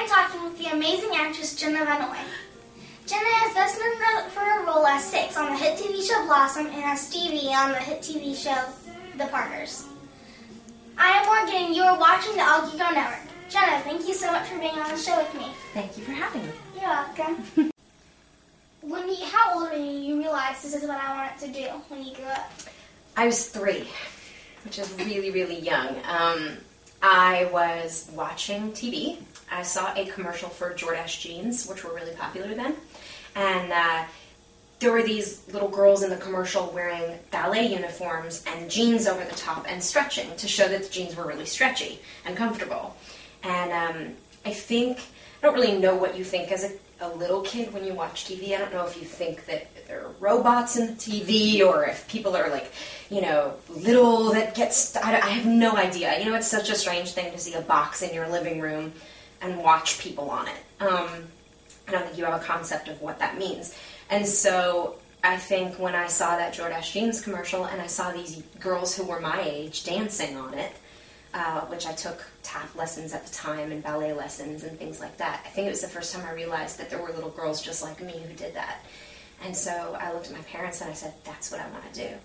I'm talking with the amazing actress Jenna Von Oy. Jenna is best known for her role as Six on the hit TV show Blossom and as Stevie on the hit TV show The Parkers. I am Morgan and you are watching the AUGEgirl Network. Jenna, thank you so much for being on the show with me. Thank you for having me. You're welcome. How old were you realized this is what I wanted to do when you grew up? I was 3, which is really, really young. I was watching TV. I saw a commercial for Jordache jeans, which were really popular then. And there were these little girls in the commercial wearing ballet uniforms and jeans over the top and stretching to show that the jeans were really stretchy and comfortable. And I don't really know what you think as a little kid when you watch TV. I don't know if you think that there are robots in the TV or if people are little that I have no idea. It's such a strange thing to see a box in your living room and watch people on it. I don't think you have a concept of what that means. And so I think when I saw that Jordache jeans commercial and I saw these girls who were my age dancing on it, which I took tap lessons at the time and ballet lessons and things like that. I think it was the first time I realized that there were little girls just like me who did that. And so I looked at my parents and I said, that's what I want to do.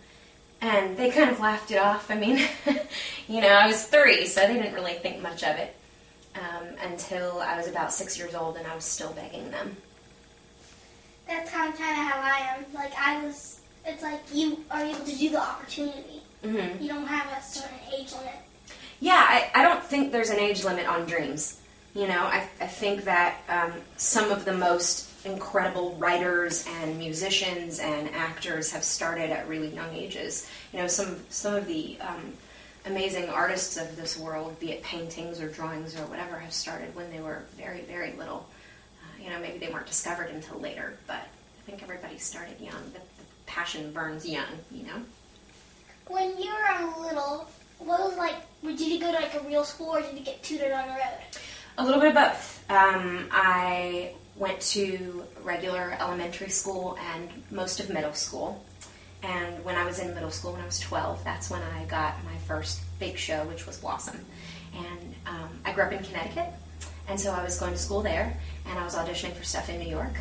And they kind of laughed it off. I mean, I was 3, so they didn't really think much of it until I was about 6 years old and I was still begging them. That's kind of how I am. It's like you are able to do the opportunity. Mm-hmm. You don't have a certain age limit. Yeah, I don't think there's an age limit on dreams. I think that some of the most incredible writers and musicians and actors have started at really young ages. Some of the amazing artists of this world, be it paintings or drawings or whatever, have started when they were very, very little. Maybe they weren't discovered until later, but I think everybody started young. The passion burns young, When you were little, what was did you go to a real school or did you get tutored on the road? A little bit of both. I went to regular elementary school and most of middle school. And when I was in middle school, when I was 12, that's when I got my first big show, which was Blossom. And I grew up in Connecticut, and so I was going to school there, and I was auditioning for stuff in New York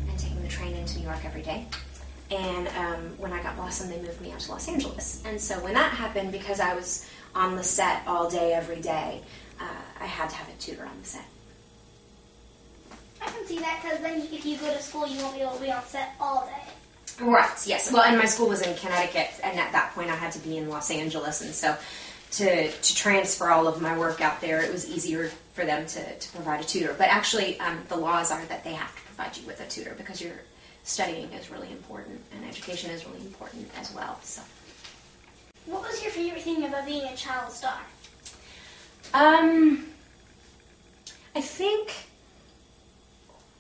and taking the train into New York every day. And when I got Blossom, they moved me out to Los Angeles. And so when that happened, because I was on the set all day, every day, I had to have a tutor on the set. I can see that, because then if you go to school, you won't be able to be on set all day. Right, yes. Well, and my school was in Connecticut, and at that point I had to be in Los Angeles, and so to transfer all of my work out there, it was easier for them to provide a tutor. But actually, the laws are that they have to provide you with a tutor because your studying is really important, and education is really important as well. So, what was your favorite thing about being a child star? I think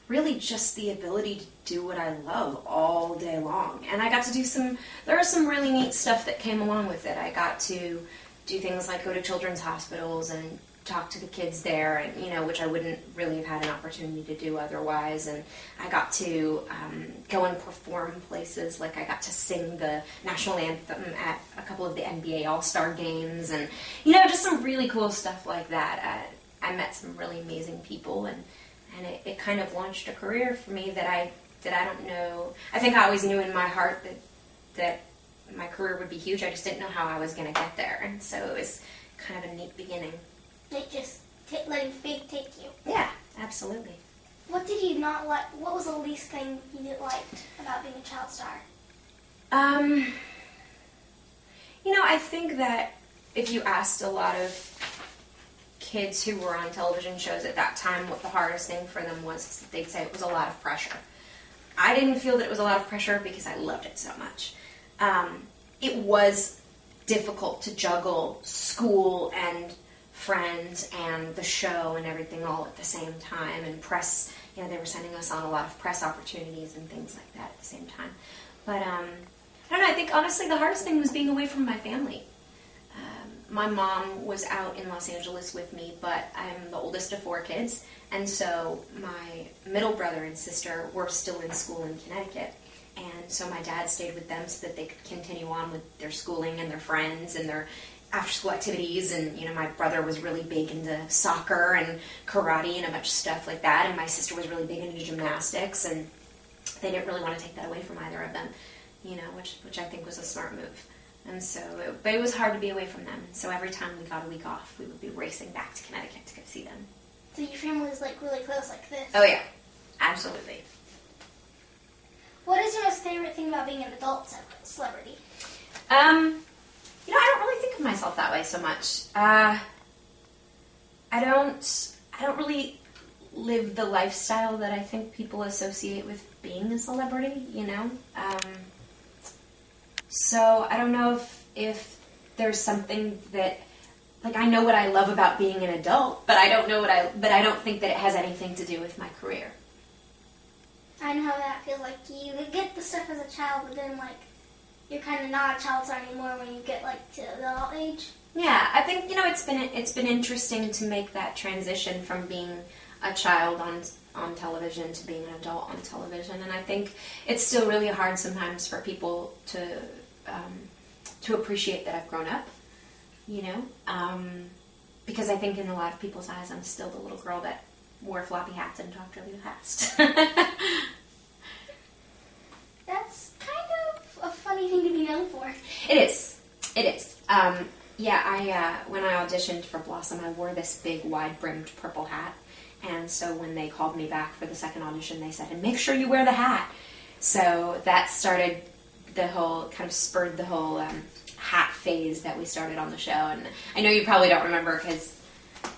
really just the ability to do what I love all day long. And I got to do there was some really neat stuff that came along with it. I got to do things like go to children's hospitals and talk to the kids there, and which I wouldn't really have had an opportunity to do otherwise. And I got to go and perform places, like I got to sing the national anthem at a couple of the NBA All-Star games, and just some really cool stuff like that. I met some really amazing people, and it kind of launched a career for me that I don't know. I think I always knew in my heart that my career would be huge. I just didn't know how I was going to get there, and so it was kind of a neat beginning. Like just letting fate take you. Yeah, absolutely. What did you not like? What was the least thing you didn't like about being a child star? I think that if you asked a lot of kids who were on television shows at that time what the hardest thing for them was, they'd say it was a lot of pressure. I didn't feel that it was a lot of pressure because I loved it so much. It was difficult to juggle school and friends and the show and everything all at the same time, and press, they were sending us on a lot of press opportunities and things like that at the same time. But I don't know, I think honestly the hardest thing was being away from my family. My mom was out in Los Angeles with me, but I'm the oldest of 4 kids, and so my middle brother and sister were still in school in Connecticut, and so my dad stayed with them so that they could continue on with their schooling and their friends and their after-school activities, and, my brother was really big into soccer and karate and a bunch of stuff like that, and my sister was really big into gymnastics, and they didn't really want to take that away from either of them, which I think was a smart move. And so, but it was hard to be away from them, so every time we got a week off, we would be racing back to Connecticut to go see them. So your family is, really close like this? Oh, yeah. Absolutely. What is your most favorite thing about being an adult celebrity? I don't really think of myself that way so much. I don't really live the lifestyle that I think people associate with being a celebrity, So I don't know if there's something that, I know what I love about being an adult, but I don't think that it has anything to do with my career. I know how that feels. You get the stuff as a child, but then, you're kind of not a child star anymore when you get, to the adult age. Yeah, I think, it's been interesting to make that transition from being a child on television to being an adult on television, and I think it's still really hard sometimes for people to appreciate that I've grown up, because I think in a lot of people's eyes I'm still the little girl that wore floppy hats and talked really fast. That's kind of a funny thing to be known for. It is. When I auditioned for Blossom, I wore this big, wide-brimmed purple hat. And so when they called me back for the second audition, they said, and make sure you wear the hat. So that started spurred the whole hat phase that we started on the show. And I know you probably don't remember because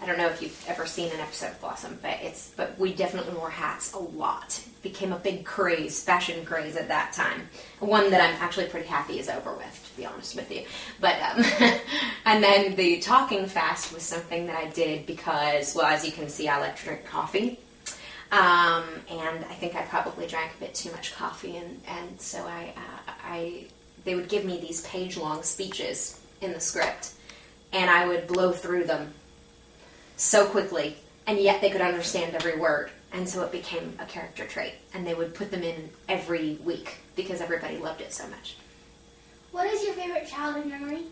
I don't know if you've ever seen an episode of Blossom, but we definitely wore hats a lot. It became a big fashion craze at that time. One that I'm actually pretty happy is over with, to be honest with you. But, and then the talking fast was something that I did because, well, as you can see, I like to drink coffee. And I think I probably drank a bit too much coffee, and so they would give me these page-long speeches in the script, and I would blow through them so quickly, and yet they could understand every word, and so it became a character trait, and they would put them in every week because everybody loved it so much. What is your favorite childhood memory?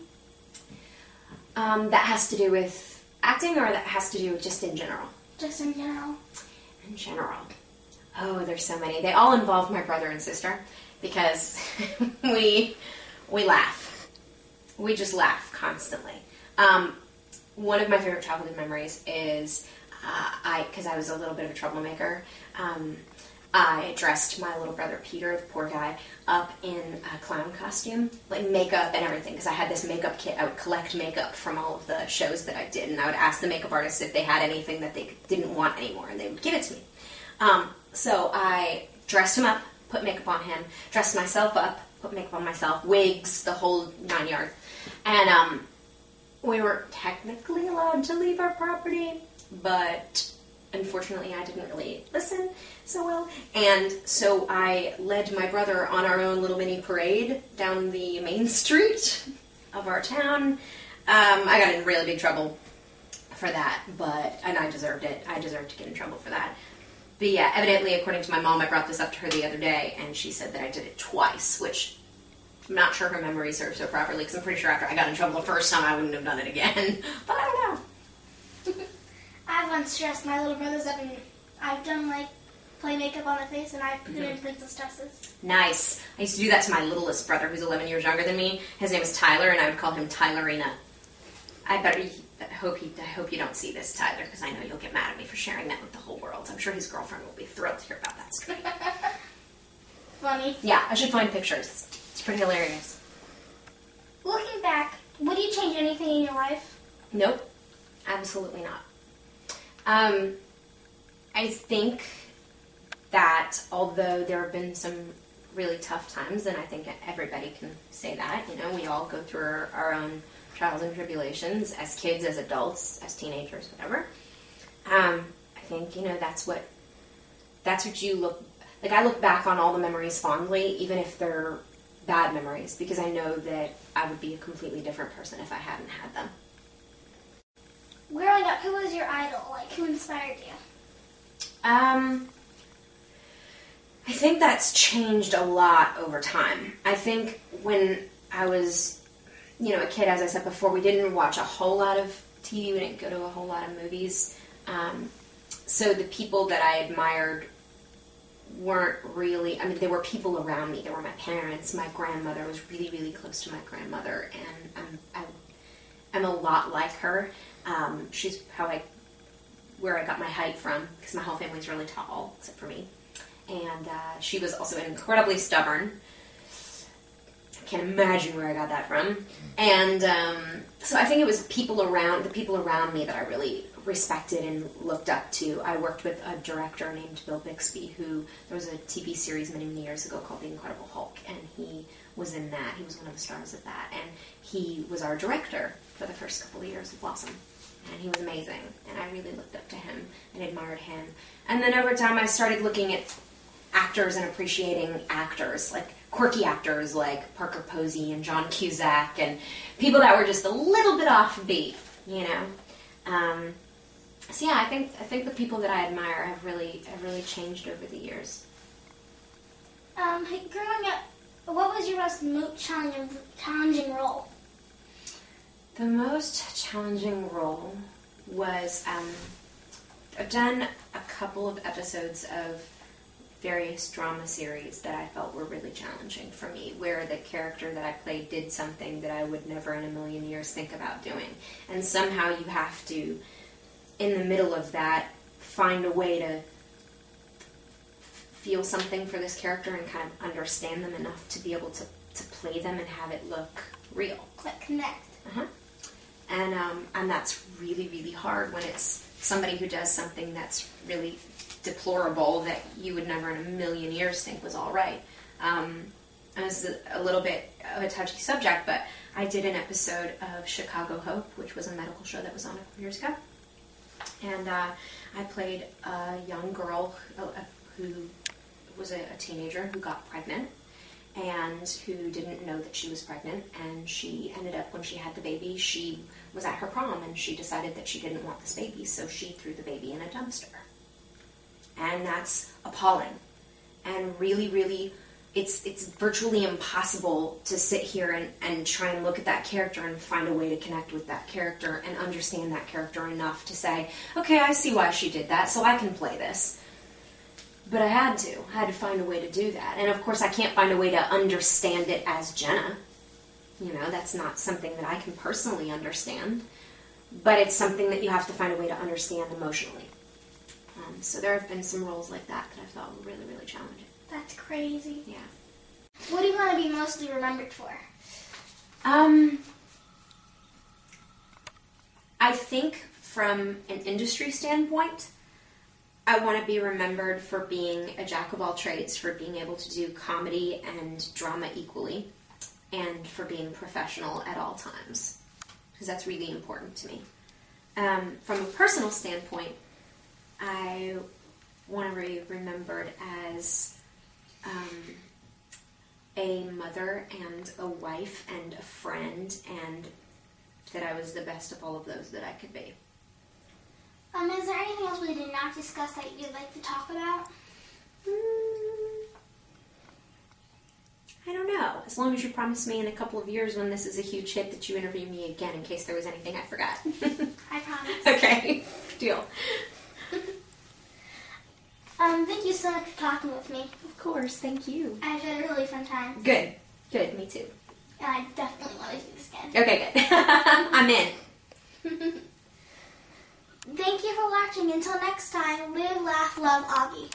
That has to do with acting, or that has to do with just in general? Just in general. In general. Oh, there's so many. They all involve my brother and sister because we laugh. We just laugh constantly. One of my favorite childhood memories is because I was a little bit of a troublemaker, I dressed my little brother Peter, the poor guy, up in a clown costume, makeup and everything, because I had this makeup kit. I would collect makeup from all of the shows that I did, and I would ask the makeup artists if they had anything that they didn't want anymore, and they would give it to me. So I dressed him up, put makeup on him, dressed myself up, put makeup on myself, wigs, the whole 9 yards, and we were technically allowed to leave our property, but unfortunately I didn't really listen so well, and so I led my brother on our own little mini parade down the main street of our town. I got in really big trouble for that, and I deserved it. I deserved to get in trouble for that. But yeah, evidently, according to my mom, I brought this up to her the other day, and she said that I did it twice, which I'm not sure her memory serves so properly, because I'm pretty sure after I got in trouble the first time, I wouldn't have done it again. But I don't know. I once dressed my little brothers up, and I've done, play makeup on their face, and I put in princess dresses. Nice. I used to do that to my littlest brother, who's 11 years younger than me. His name is Tyler, and I would call him Tylerina. I hope you don't see this, Tyler, because I know you'll get mad at me for sharing that with the whole world. I'm sure his girlfriend will be thrilled to hear about that story. Funny. Yeah, I should find pictures. It's pretty hilarious. Looking back, would you change anything in your life? Nope. Absolutely not. I think that although there have been some really tough times, and I think everybody can say that, we all go through our own trials and tribulations as kids, as adults, as teenagers, whatever. I think, that's what you look, I look back on all the memories fondly, even if they're bad memories, because I know that I would be a completely different person if I hadn't had them. Growing up, who was your idol? Who inspired you? I think that's changed a lot over time. I think when I was a kid, as I said before, we didn't watch a whole lot of TV. We didn't go to a whole lot of movies. So the people that I admired weren't really, there were people around me. There were my parents. My grandmother was really, really close to my grandmother, and I'm a lot like her. She's where I got my height from, because my whole family's really tall, except for me. And she was also incredibly stubborn. I can't imagine where I got that from. And so I think it was the people around me that I really respected and looked up to. I worked with a director named Bill Bixby, there was a TV series many, many years ago called The Incredible Hulk, and he was in that. He was one of the stars of that, and he was our director for the first couple of years of Blossom, and he was amazing, and I really looked up to him and admired him. And then over time I started looking at actors and appreciating actors, like quirky actors like Parker Posey and John Cusack, and people that were just a little bit offbeat, So yeah, I think the people that I admire have really changed over the years. Growing up, what was your most challenging role? The most challenging role was I've done a couple of episodes of various drama series that I felt were really challenging for me, where the character that I played did something that I would never in a million years think about doing, and somehow you have to, in the middle of that, find a way to feel something for this character and kind of understand them enough to be able to play them and have it look real. Like connect. Uh-huh. And that's really, really hard when it's somebody who does something that's really deplorable that you would never in a million years think was all right. And this is a little bit of a touchy subject, but I did an episode of Chicago Hope, which was a medical show that was on a couple years ago. And I played a young girl who was a teenager who got pregnant and who didn't know that she was pregnant. And she ended up, when she had the baby, she was at her prom and she decided that she didn't want this baby, so she threw the baby in a dumpster. And that's appalling. And really, really, it's virtually impossible to sit here and try and look at that character and find a way to connect with that character and understand that character enough to say, okay, I see why she did that, so I can play this. But I had to find a way to do that. And of course I can't find a way to understand it as Jenna. That's not something that I can personally understand. But it's something that you have to find a way to understand emotionally. So there have been some roles like that I thought were really, really challenging. That's crazy. Yeah. What do you want to be mostly remembered for? I think from an industry standpoint, I want to be remembered for being a jack of all trades, for being able to do comedy and drama equally, and for being professional at all times, because that's really important to me. From a personal standpoint, I want to be remembered as a mother and a wife and a friend, and that I was the best of all of those that I could be. Is there anything else we did not discuss that you'd like to talk about? I don't know. As long as you promise me in a couple of years when this is a huge hit that you interview me again in case there was anything I forgot. I promise. Okay. Deal. Thank you so much for talking with me. Of course. Thank you. I had a really fun time. Good. Good. Me too. And I definitely want to do this again. Okay, good. I'm in. Thank you for watching. Until next time, live, laugh, love, Augie.